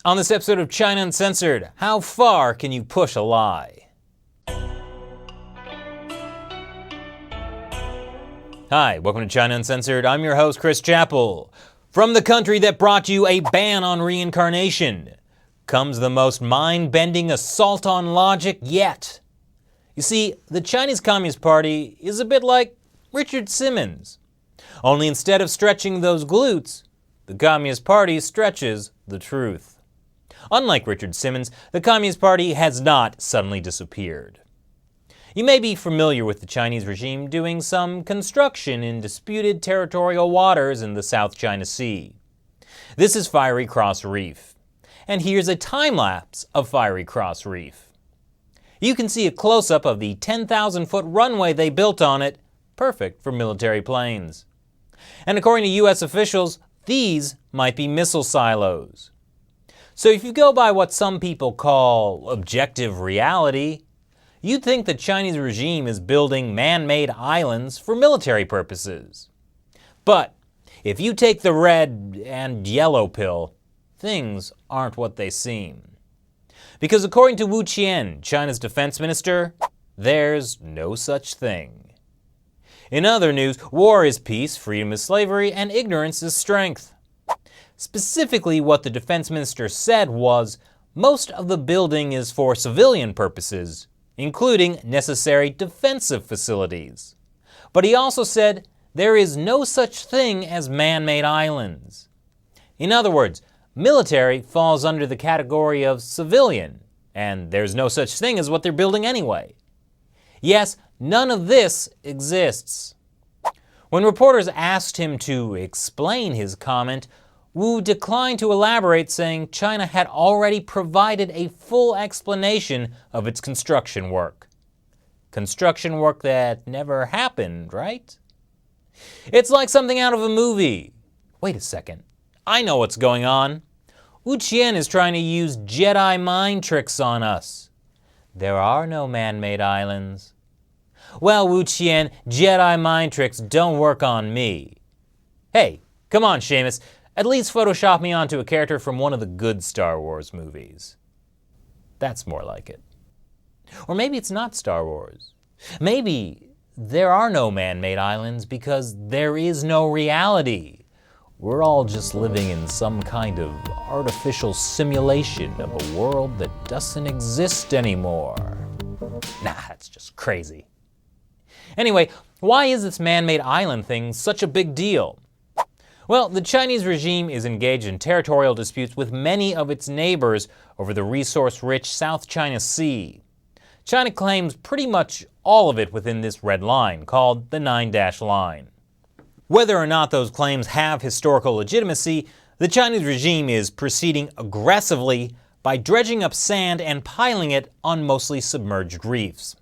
On this episode of China Uncensored, how far can you push a lie? Hi, welcome to China Uncensored. I'm your host, Chris Chappell. From the country that brought you a ban on reincarnation comes the most mind-bending assault on logic yet. You see, the Chinese Communist Party is a bit like Richard Simmons. Only instead of stretching those glutes, the Communist Party stretches the truth. Unlike Richard Simmons, the Communist Party has not suddenly disappeared. You may be familiar with the Chinese regime doing some construction in disputed territorial waters in the South China Sea. This is Fiery Cross Reef. And here's a time-lapse of Fiery Cross Reef. You can see a close-up of the 10,000-foot runway they built on it, perfect for military planes. And according to U.S. officials, these might be missile silos. So if you go by what some people call objective reality, you'd think the Chinese regime is building man-made islands for military purposes. But if you take the red and yellow pill, things aren't what they seem. Because according to Wu Qian, China's defense minister, there's no such thing. In other news, war is peace, freedom is slavery, and ignorance is strength. Specifically, what the defense minister said was, most of the building is for civilian purposes, including necessary defensive facilities. But he also said there is no such thing as man-made islands. In other words, military falls under the category of civilian, and there's no such thing as what they're building anyway. Yes, none of this exists. When reporters asked him to explain his comment, Wu declined to elaborate, saying China had already provided a full explanation of its construction work. Construction work that never happened, right? It's like something out of a movie. Wait a second. I know what's going on. Wu Qian is trying to use Jedi mind tricks on us. There are no man-made islands. Well, Wu Qian, Jedi mind tricks don't work on me. Hey, come on, Seamus. At least Photoshop me onto a character from one of the good Star Wars movies. That's more like it. Or maybe it's not Star Wars. Maybe there are no man-made islands because there is no reality. We're all just living in some kind of artificial simulation of a world that doesn't exist anymore. Nah, that's just crazy. Anyway, why is this man-made island thing such a big deal? Well, the Chinese regime is engaged in territorial disputes with many of its neighbors over the resource-rich South China Sea. China claims pretty much all of it within this red line, called the 9-dash line. Whether or not those claims have historical legitimacy, the Chinese regime is proceeding aggressively by dredging up sand and piling it on mostly submerged reefs.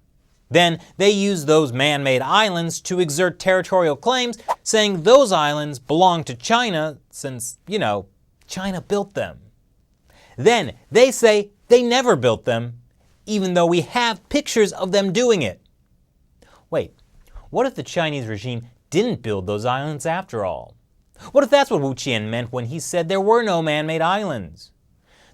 Then they use those man-made islands to exert territorial claims, saying those islands belong to China since, China built them. Then they say they never built them, even though we have pictures of them doing it. Wait, what if the Chinese regime didn't build those islands after all? What if that's what Wu Qian meant when he said there were no man-made islands?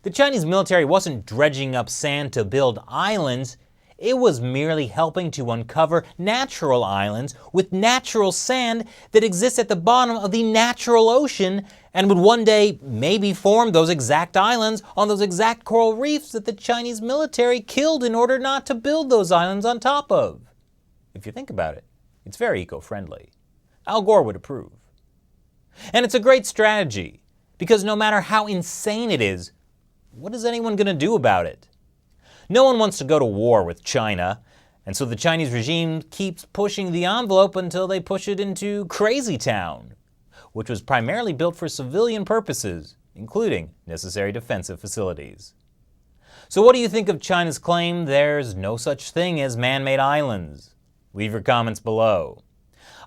The Chinese military wasn't dredging up sand to build islands. It was merely helping to uncover natural islands with natural sand that exists at the bottom of the natural ocean and would one day maybe form those exact islands on those exact coral reefs that the Chinese military killed in order not to build those islands on top of. If you think about it, it's very eco-friendly. Al Gore would approve. And it's a great strategy, because no matter how insane it is, what is anyone going to do about it? No one wants to go to war with China, and so the Chinese regime keeps pushing the envelope until they push it into Crazy Town, which was primarily built for civilian purposes, including necessary defensive facilities. So what do you think of China's claim there's no such thing as man-made islands? Leave your comments below.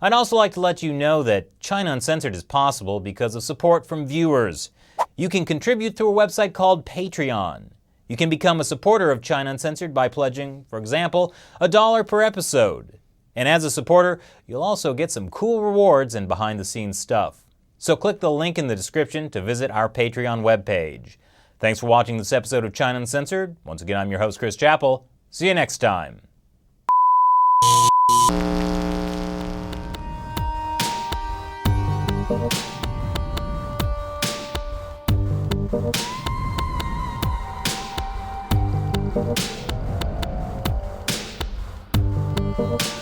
I'd also like to let you know that China Uncensored is possible because of support from viewers. You can contribute through a website called Patreon. You can become a supporter of China Uncensored by pledging, for example, $1 per episode. And as a supporter, you'll also get some cool rewards and behind-the-scenes stuff. So click the link in the description to visit our Patreon webpage. Thanks for watching this episode of China Uncensored. Once again, I'm your host, Chris Chappell. See you next time. Thank you.